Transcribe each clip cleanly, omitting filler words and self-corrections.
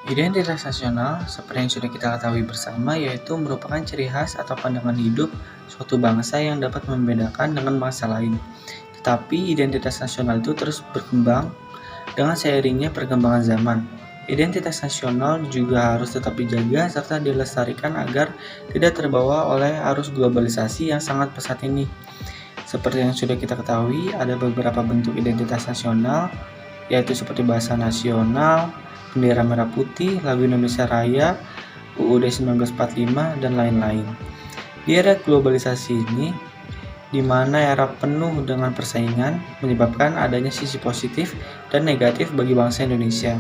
Identitas nasional, seperti yang sudah kita ketahui bersama, yaitu merupakan ciri khas atau pandangan hidup suatu bangsa yang dapat membedakan dengan bangsa lain. Tetapi identitas nasional itu terus berkembang dengan seiringnya perkembangan zaman. Identitas nasional juga harus tetap dijaga serta dilestarikan agar tidak terbawa oleh arus globalisasi yang sangat pesat ini. Seperti yang sudah kita ketahui, ada beberapa bentuk identitas nasional, yaitu seperti bahasa nasional, bendera merah putih, lagu Indonesia Raya, UUD 1945, dan lain-lain. Di era globalisasi ini, di mana era penuh dengan persaingan menyebabkan adanya sisi positif dan negatif bagi bangsa Indonesia.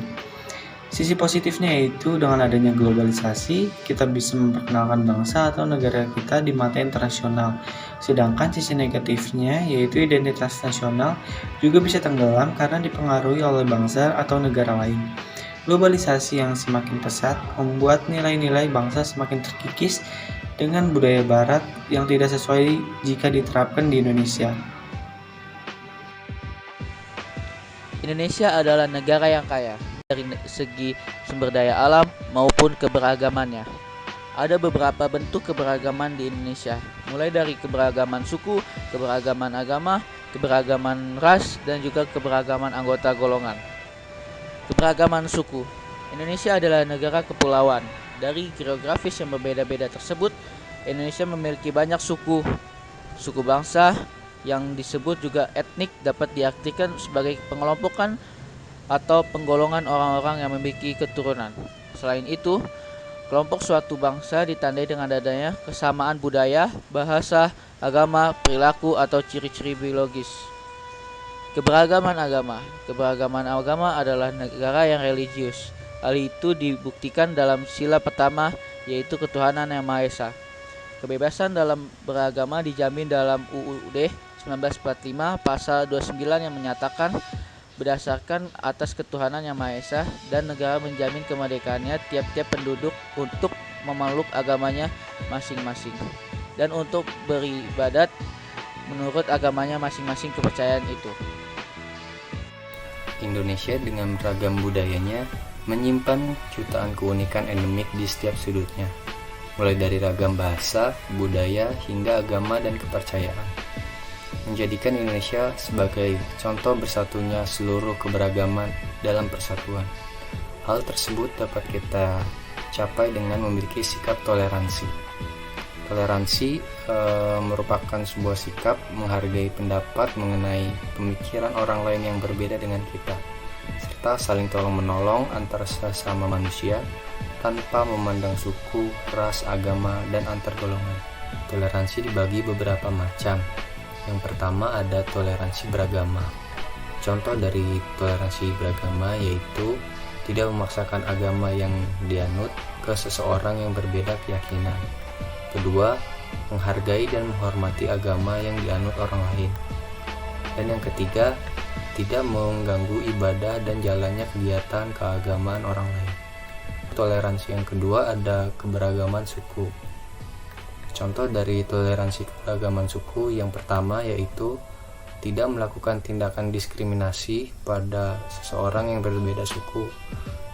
Sisi positifnya yaitu dengan adanya globalisasi, kita bisa memperkenalkan bangsa atau negara kita di mata internasional. Sedangkan sisi negatifnya yaitu identitas nasional juga bisa tenggelam karena dipengaruhi oleh bangsa atau negara lain. Globalisasi yang semakin pesat membuat nilai-nilai bangsa semakin terkikis dengan budaya barat yang tidak sesuai jika diterapkan di Indonesia. Indonesia adalah negara yang kaya dari segi sumber daya alam maupun keberagamannya. Ada beberapa bentuk keberagaman di Indonesia, mulai dari keberagaman suku, keberagaman agama, keberagaman ras, dan juga keberagaman anggota golongan. Keberagaman suku. Indonesia adalah negara kepulauan. Dari geografis yang berbeda-beda tersebut, Indonesia memiliki banyak suku bangsa yang disebut juga etnik, dapat diartikan sebagai pengelompokan atau penggolongan orang-orang yang memiliki keturunan. Selain itu, kelompok suatu bangsa ditandai dengan adanya kesamaan budaya, bahasa, agama, perilaku, atau ciri-ciri biologis. Keberagaman agama. Keberagaman agama adalah negara yang religius. Hal itu dibuktikan dalam sila pertama, yaitu ketuhanan yang Maha Esa. Kebebasan dalam beragama dijamin dalam UUD 1945 pasal 29 yang menyatakan berdasarkan atas ketuhanan yang Maha Esa dan negara menjamin kemerdekaannya tiap-tiap penduduk untuk memeluk agamanya masing-masing dan untuk beribadat menurut agamanya masing-masing kepercayaan itu. Indonesia dengan beragam budayanya menyimpan jutaan keunikan endemik di setiap sudutnya, mulai dari ragam bahasa, budaya, hingga agama dan kepercayaan, menjadikan Indonesia sebagai contoh bersatunya seluruh keberagaman dalam persatuan. Hal tersebut dapat kita capai dengan memiliki sikap toleransi. Toleransi merupakan sebuah sikap menghargai pendapat mengenai pemikiran orang lain yang berbeda dengan kita, serta saling tolong-menolong antara sesama manusia tanpa memandang suku, ras, agama, dan antar golongan. Toleransi dibagi beberapa macam. Yang pertama ada toleransi beragama. Contoh dari toleransi beragama yaitu tidak memaksakan agama yang dianut ke seseorang yang berbeda keyakinan. Kedua, menghargai dan menghormati agama yang dianut orang lain. Dan yang ketiga, tidak mengganggu ibadah dan jalannya kegiatan keagamaan orang lain. Toleransi yang kedua ada keberagaman suku. Contoh dari toleransi keberagaman suku yang pertama yaitu tidak melakukan tindakan diskriminasi pada seseorang yang berbeda suku.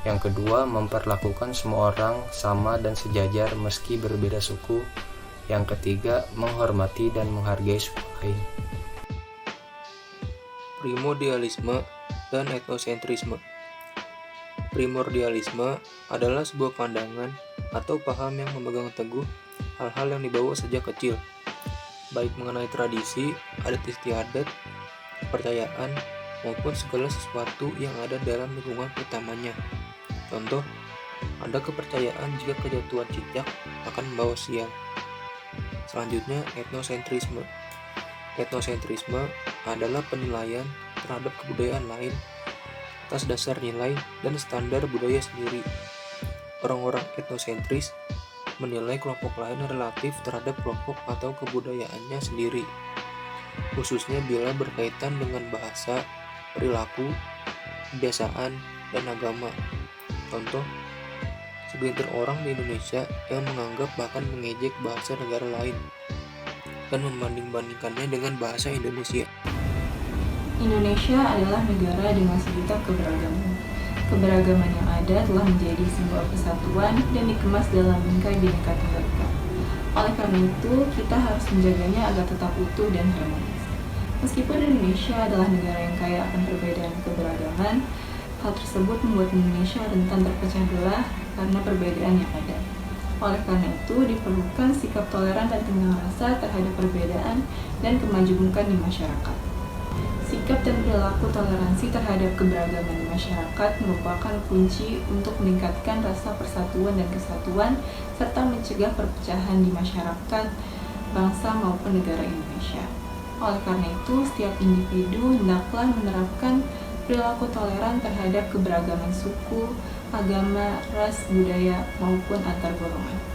Yang kedua, memperlakukan semua orang sama dan sejajar meski berbeda suku. Yang ketiga, menghormati dan menghargai suku lain. Primordialisme dan etnosentrisme. Primordialisme adalah sebuah pandangan atau paham yang memegang teguh hal-hal yang dibawa sejak kecil, baik mengenai tradisi, adat istiadat, kepercayaan, maupun segala sesuatu yang ada dalam lingkungan pertamanya. Contoh, ada kepercayaan jika kejatuhan cicak akan membawa sial. Selanjutnya, etnosentrisme. Etnosentrisme adalah penilaian terhadap kebudayaan lain atas dasar nilai dan standar budaya sendiri. Orang-orang etnosentris menilai kelompok lain relatif terhadap kelompok atau kebudayaannya sendiri, khususnya bila berkaitan dengan bahasa, perilaku, kebiasaan, dan agama. Contoh, segelintir orang di Indonesia yang menganggap bahkan mengejek bahasa negara lain dan membanding-bandingkannya dengan bahasa Indonesia. Indonesia adalah negara dengan sejuta keberagaman. Keberagaman yang ada telah menjadi simbol kesatuan dan dikemas dalam bingkai Bhinneka Tunggal Ika. Oleh karena itu, kita harus menjaganya agar tetap utuh dan harmonis. Meskipun Indonesia adalah negara yang kaya akan perbedaan keberagaman, hal tersebut membuat Indonesia rentan terpecah belah karena perbedaan yang ada. Oleh karena itu, diperlukan sikap toleran dan tenggang rasa terhadap perbedaan dan kemajemukan di masyarakat. Sikap dan perilaku toleransi terhadap keberagaman di masyarakat merupakan kunci untuk meningkatkan rasa persatuan dan kesatuan, serta mencegah perpecahan di masyarakat, bangsa maupun negara Indonesia. Oleh karena itu, setiap individu hendaklah menerapkan perilaku toleran terhadap keberagaman suku, agama, ras, budaya, maupun antar golongan.